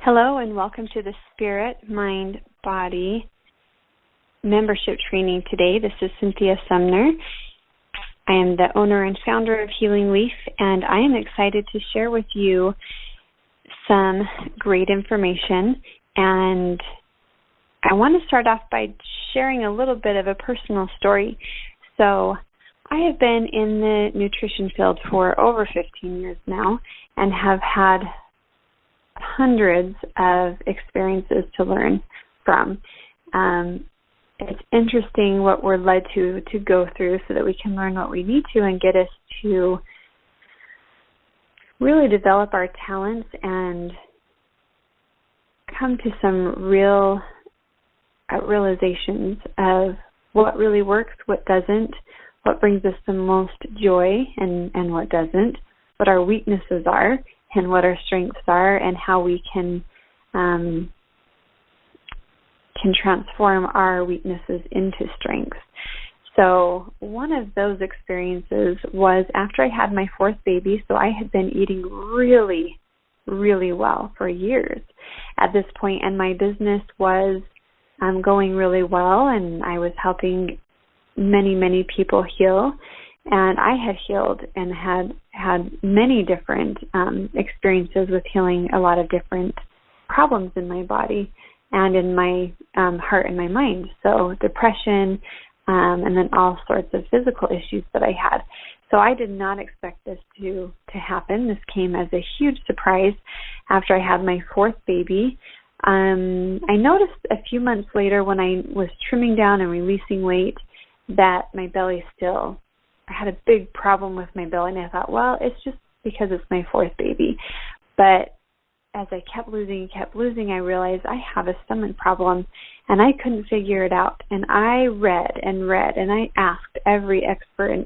Hello and welcome to the Spirit, Mind, Body membership training today. This is Cynthia Sumner. I am the owner and founder of Healing Leaf, and I am excited to share with you some great information. And I want to start off by sharing a little bit of a personal story. So I have been in the nutrition field for over 15 years now and have had hundreds of experiences to learn from. It's interesting what we're led to go through so that we can learn what we need to and get us to really develop our talents and come to some real realizations of what really works, what doesn't, what brings us the most joy and what doesn't, what our weaknesses are and what our strengths are, and how we can transform our weaknesses into strengths. So one of those experiences was after I had my fourth baby. So I had been eating really, really well for years at this point, and my business was going really well, and I was helping many, many people heal. And I had healed and had many different experiences with healing a lot of different problems in my body and in my heart and my mind. So depression and then all sorts of physical issues that I had. So I did not expect this to happen. This came as a huge surprise after I had my fourth baby. I noticed a few months later when I was trimming down and releasing weight that my belly I had a big problem with my belly, and I thought, well, it's just because it's my fourth baby. But as I kept losing, I realized I have a stomach problem, and I couldn't figure it out. And I read, and I asked every expert and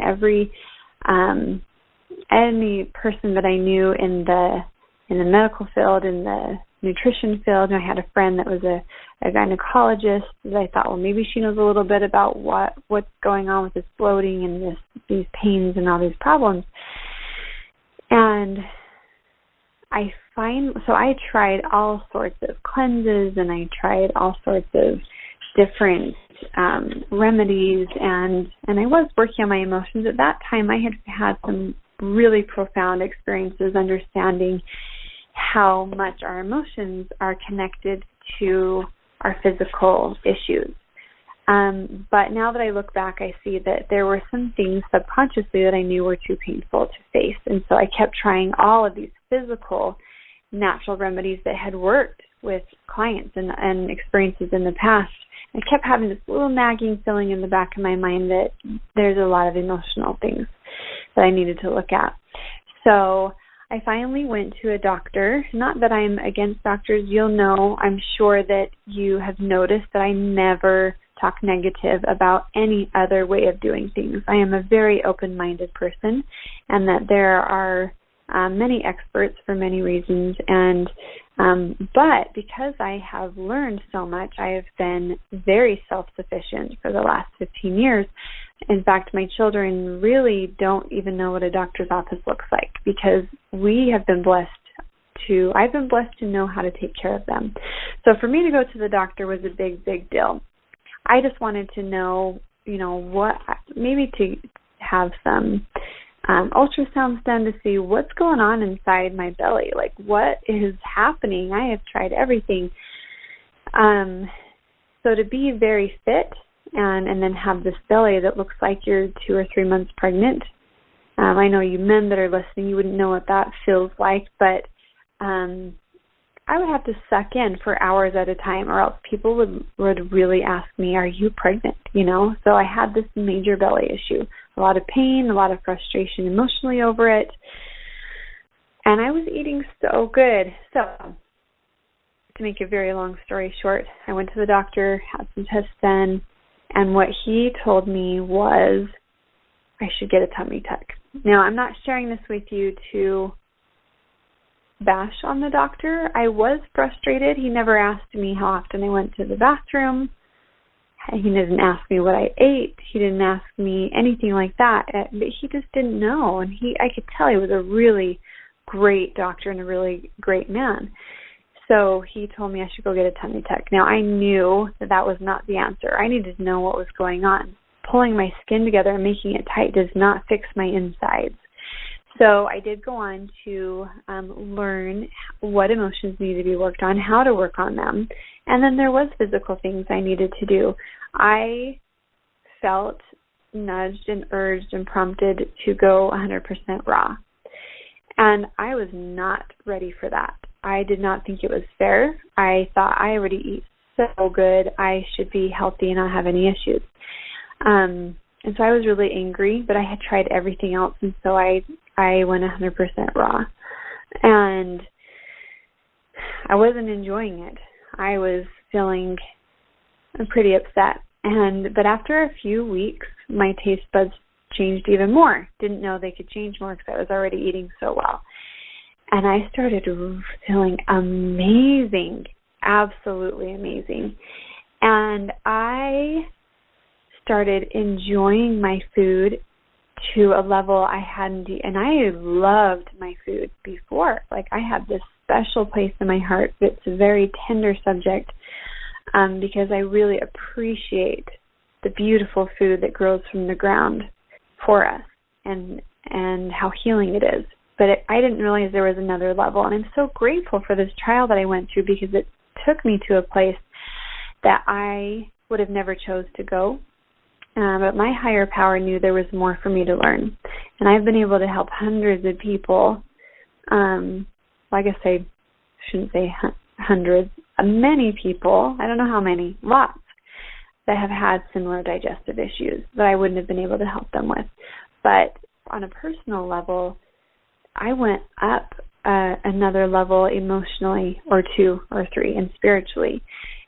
any person that I knew in the medical field, in the nutrition field. And I had a friend that was a gynecologist that I thought, well, maybe she knows a little bit about what's going on with this bloating and these pains and all these problems. And I tried all sorts of cleanses, and I tried all sorts of different remedies, and I was working on my emotions. At that time, I had some really profound experiences understanding how much our emotions are connected to our physical issues. But now that I look back, I see that there were some things subconsciously that I knew were too painful to face. And so I kept trying all of these physical natural remedies that had worked with clients and experiences in the past. I kept having this little nagging feeling in the back of my mind that there's a lot of emotional things that I needed to look at. So I finally went to a doctor. Not that I'm against doctors. You'll know, I'm sure that you have noticed that I never talk negative about any other way of doing things. I am a very open-minded person, and that there are many experts for many reasons. But because I have learned so much, I have been very self-sufficient for the last 15 years. In fact, my children really don't even know what a doctor's office looks like, because I've been blessed to know how to take care of them. So for me to go to the doctor was a big, big deal. I just wanted to know, maybe to have some ultrasounds done to see what's going on inside my belly. Like, what is happening? I have tried everything. So to be very fit and then have this belly that looks like you're 2 or 3 months pregnant. I know you men that are listening, you wouldn't know what that feels like, but I would have to suck in for hours at a time, or else people would really ask me, are you pregnant? So I had this major belly issue, a lot of pain, a lot of frustration emotionally over it, and I was eating so good. So to make a very long story short, I went to the doctor, had some tests done, and what he told me was I should get a tummy tuck. Now, I'm not sharing this with you to bash on the doctor. I was frustrated. He never asked me how often I went to the bathroom. He didn't ask me what I ate. He didn't ask me anything like that. But he just didn't know. And I could tell he was a really great doctor and a really great man. So he told me I should go get a tummy tuck. Now, I knew that that was not the answer. I needed to know what was going on. Pulling my skin together and making it tight does not fix my insides. So I did go on to learn what emotions needed to be worked on, how to work on them. And then there was physical things I needed to do. I felt nudged and urged and prompted to go 100% raw. And I was not ready for that. I did not think it was fair. I thought I already eat so good, I should be healthy and not have any issues. And so I was really angry, but I had tried everything else, and so I went 100% raw. And I wasn't enjoying it. I was feeling pretty upset. But after a few weeks, my taste buds changed even more. Didn't know they could change more because I was already eating so well. And I started feeling amazing, absolutely amazing. And I started enjoying my food to a level I hadn't, and I loved my food before. Like, I had this special place in my heart. It's a very tender subject because I really appreciate the beautiful food that grows from the ground for us and how healing it is. But I didn't realize there was another level, and I'm so grateful for this trial that I went through because it took me to a place that I would have never chose to go. But my higher power knew there was more for me to learn. And I've been able to help hundreds of people. I guess I shouldn't say hundreds. Many people, I don't know how many, lots, that have had similar digestive issues that I wouldn't have been able to help them with. But on a personal level, I went up another level emotionally, or 2 or 3, and spiritually.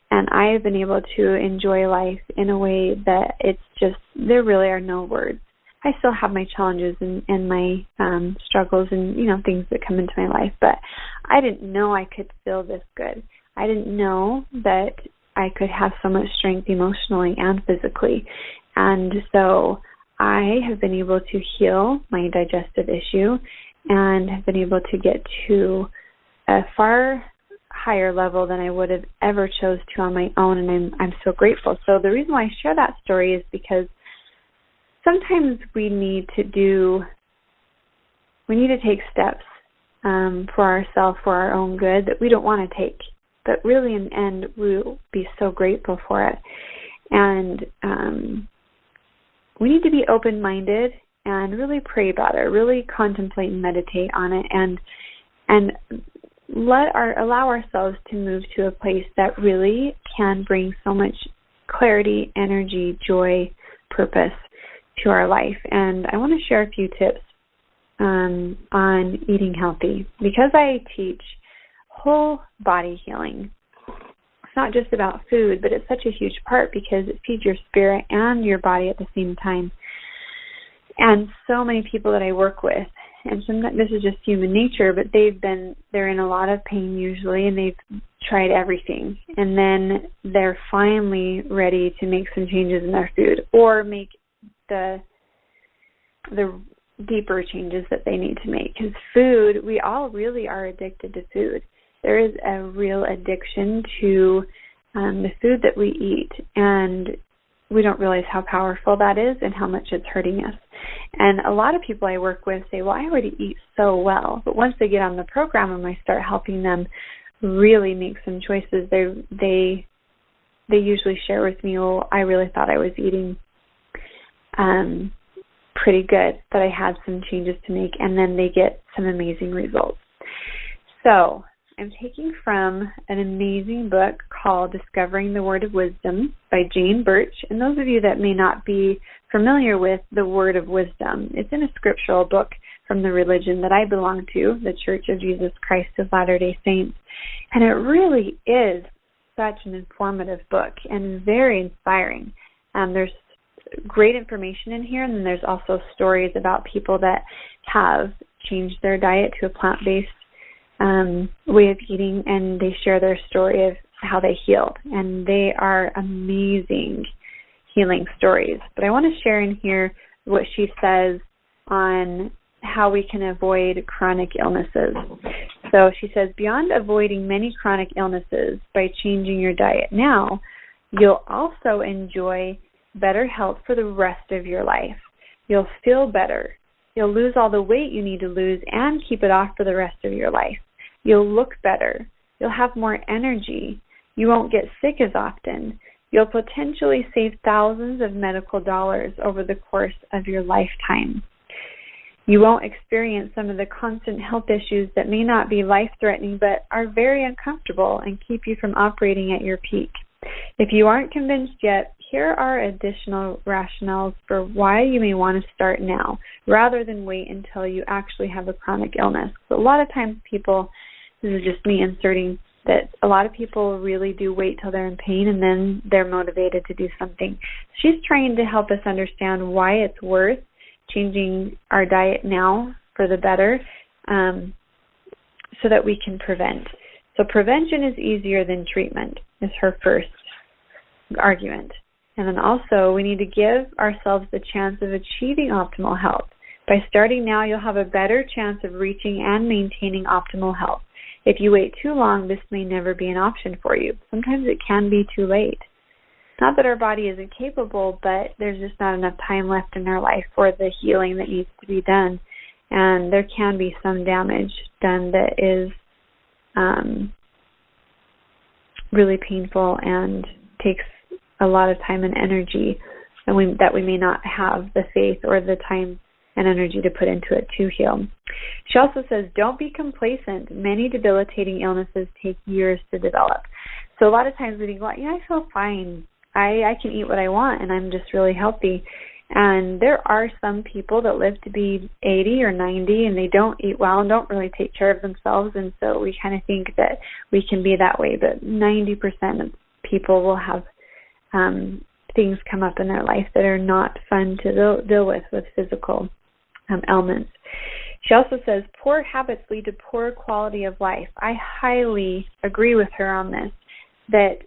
And I have been able to enjoy life in a way that it's just, there really are no words. I still have my challenges and my struggles and, things that come into my life, but I didn't know I could feel this good. I didn't know that I could have so much strength emotionally and physically. And so I have been able to heal my digestive issue and have been able to get to a far higher level than I would have ever chose to on my own, and I'm so grateful. So the reason why I share that story is because sometimes we need to take steps for ourselves, for our own good, that we don't want to take, but really in the end we'll be so grateful for it. And we need to be open-minded and really pray about it, really contemplate and meditate on it, and allow ourselves to move to a place that really can bring so much clarity, energy, joy, purpose to our life. And I want to share a few tips on eating healthy, because I teach whole body healing. It's not just about food, but it's such a huge part because it feeds your spirit and your body at the same time. And so many people that I work with, and sometimes this is just human nature, but they're in a lot of pain usually, and they've tried everything. And then they're finally ready to make some changes in their food, or make the deeper changes that they need to make. Because food, we all really are addicted to food. There is a real addiction to the food that we eat, and we don't realize how powerful that is and how much it's hurting us. And a lot of people I work with say, well, I already eat so well. But once they get on the program and I start helping them really make some choices, they usually share with me, oh, I really thought I was eating pretty good, but I had some changes to make, and then they get some amazing results. So I'm taking from an amazing book called Discovering the Word of Wisdom by Jane Birch. And those of you that may not be familiar with the Word of Wisdom, it's in a scriptural book from the religion that I belong to, the Church of Jesus Christ of Latter-day Saints. And it really is such an informative book and very inspiring. There's great information in here, and then there's also stories about people that have changed their diet to a plant-based way of eating, and they share their story of how they healed, and they are amazing healing stories. But I want to share in here what she says on how we can avoid chronic illnesses. So she says, beyond avoiding many chronic illnesses by changing your diet now, you'll also enjoy better health for the rest of your life. You'll feel better. You'll lose all the weight you need to lose and keep it off for the rest of your life. You'll look better. You'll have more energy. You won't get sick as often. You'll potentially save thousands of medical dollars over the course of your lifetime. You won't experience some of the constant health issues that may not be life-threatening but are very uncomfortable and keep you from operating at your peak. If you aren't convinced yet, here are additional rationales for why you may want to start now rather than wait until you actually have a chronic illness. So a lot of times people, this is just me inserting, that a lot of people really do wait till they're in pain and then they're motivated to do something. She's trying to help us understand why it's worth changing our diet now for the better, so that we can prevent. So prevention is easier than treatment is her first argument. And then also we need to give ourselves the chance of achieving optimal health. By starting now, you'll have a better chance of reaching and maintaining optimal health. If you wait too long, this may never be an option for you. Sometimes it can be too late. Not that our body isn't capable, but there's just not enough time left in our life for the healing that needs to be done. And there can be some damage done that is really painful and takes a lot of time and energy, and that we may not have the faith or the time and energy to put into it to heal. She also says, don't be complacent. Many debilitating illnesses take years to develop. So a lot of times we think, well, I feel fine. I can eat what I want, and I'm just really healthy. And there are some people that live to be 80 or 90, and they don't eat well and don't really take care of themselves, and so we kind of think that we can be that way. But 90% of people will have things come up in their life that are not fun to deal with physical ailments. She also says, poor habits lead to poor quality of life. I highly agree with her on this, that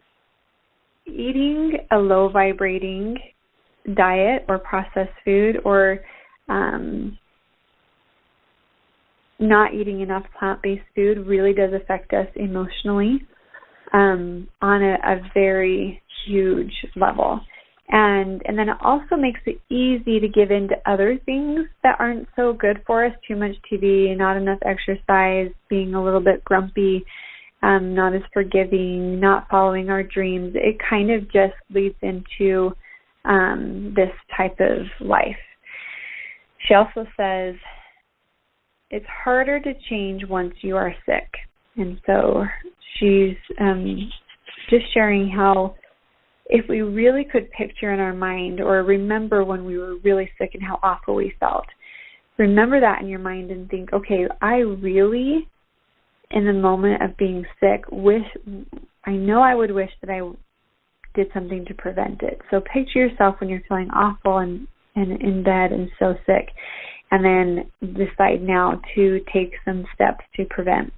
eating a low-vibrating diet or processed food or not eating enough plant-based food really does affect us emotionally on a very huge level. And then it also makes it easy to give in to other things that aren't so good for us. Too much TV, not enough exercise, being a little bit grumpy, not as forgiving, not following our dreams. It kind of just leads into this type of life. She also says it's harder to change once you are sick. And so she's just sharing how if we really could picture in our mind or remember when we were really sick and how awful we felt, remember that in your mind and think, okay, I really, in the moment of being sick, I know I would wish that I did something to prevent it. So picture yourself when you're feeling awful and in bed and so sick, and then decide now to take some steps to prevent.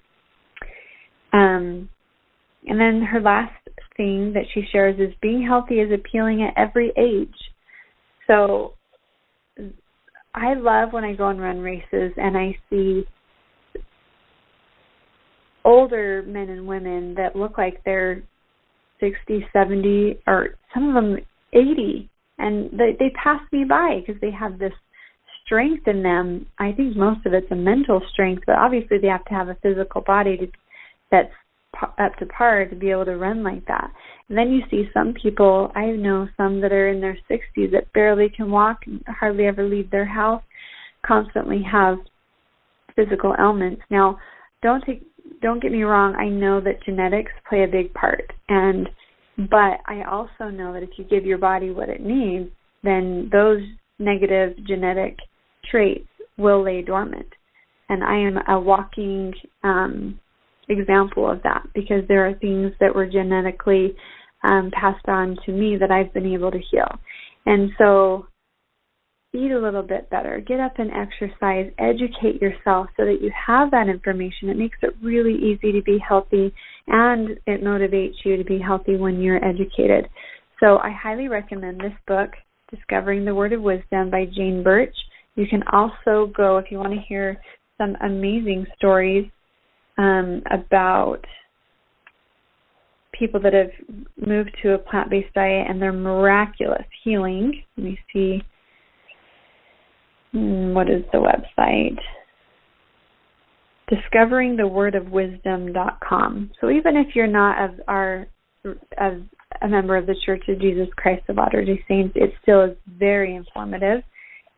And then her last thing that she shares is being healthy is appealing at every age. So I love when I go and run races and I see older men and women that look like they're 60, 70, or some of them 80, and they pass me by because they have this strength in them. I think most of it's a mental strength, but obviously they have to have a physical body that's up to par to be able to run like that. And then you see some people, I know some that are in their 60s that barely can walk, hardly ever leave their house, constantly have physical ailments. Now, don't get me wrong, I know that genetics play a big part, but I also know that if you give your body what it needs, then those negative genetic traits will lay dormant. And I am a walking example of that, because there are things that were genetically passed on to me that I've been able to heal. And so eat a little bit better, get up and exercise, educate yourself so that you have that information. It makes it really easy to be healthy, and it motivates you to be healthy when you're educated. So I highly recommend this book, Discovering the Word of Wisdom by Jane Birch. You can also go, if you want to hear some amazing stories about people that have moved to a plant-based diet and their miraculous healing. Let me see. What is the website? DiscoveringTheWordOfWisdom.com. So even if you're not of a member of the Church of Jesus Christ of Latter-day Saints, it still is very informative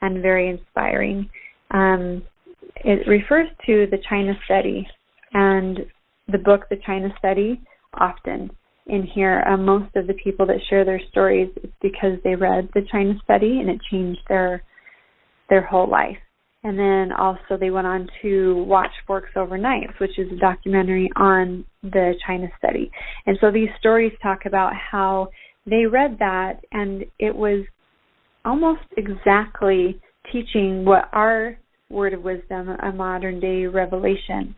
and very inspiring. It refers to the China Study and the book, The China Study, often in here. Most of the people that share their stories, it's because they read the China Study and it changed their whole life. And then also they went on to watch Forks Over Knives, which is a documentary on the China Study. And so these stories talk about how they read that, and it was almost exactly teaching what our word of wisdom, a modern day revelation,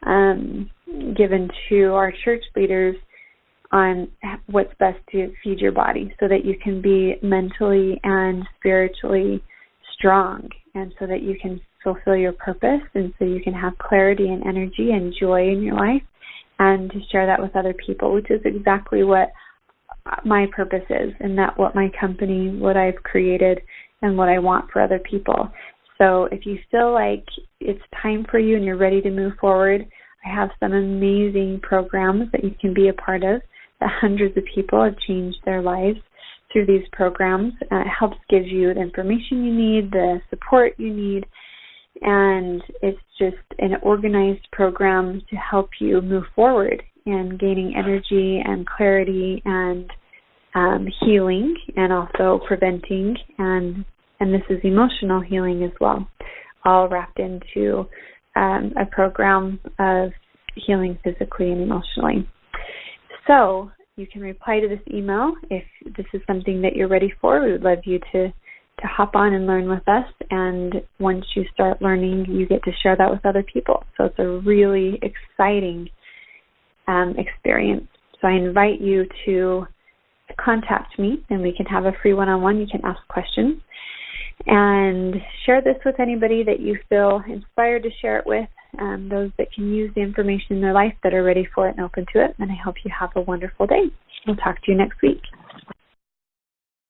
given to our church leaders on what's best to feed your body so that you can be mentally and spiritually strong, and so that you can fulfill your purpose, and so you can have clarity and energy and joy in your life, and to share that with other people, which is exactly what my purpose is, and that what my company, what I've created, and what I want for other people. So if you feel like it's time for you and you're ready to move forward, I have some amazing programs that you can be a part of, that hundreds of people have changed their lives through these programs. It helps give you the information you need, the support you need, and it's just an organized program to help you move forward in gaining energy and clarity and healing, and also preventing, and this is emotional healing as well, all wrapped into a program of healing physically and emotionally. So you can reply to this email if this is something that you're ready for. We would love you to hop on and learn with us. And once you start learning, you get to share that with other people. So it's a really exciting experience. So I invite you to contact me, and we can have a free one-on-one. You can ask questions. And share this with anybody that you feel inspired to share it with, those that can use the information in their life that are ready for it and open to it. And I hope you have a wonderful day. We'll talk to you next week.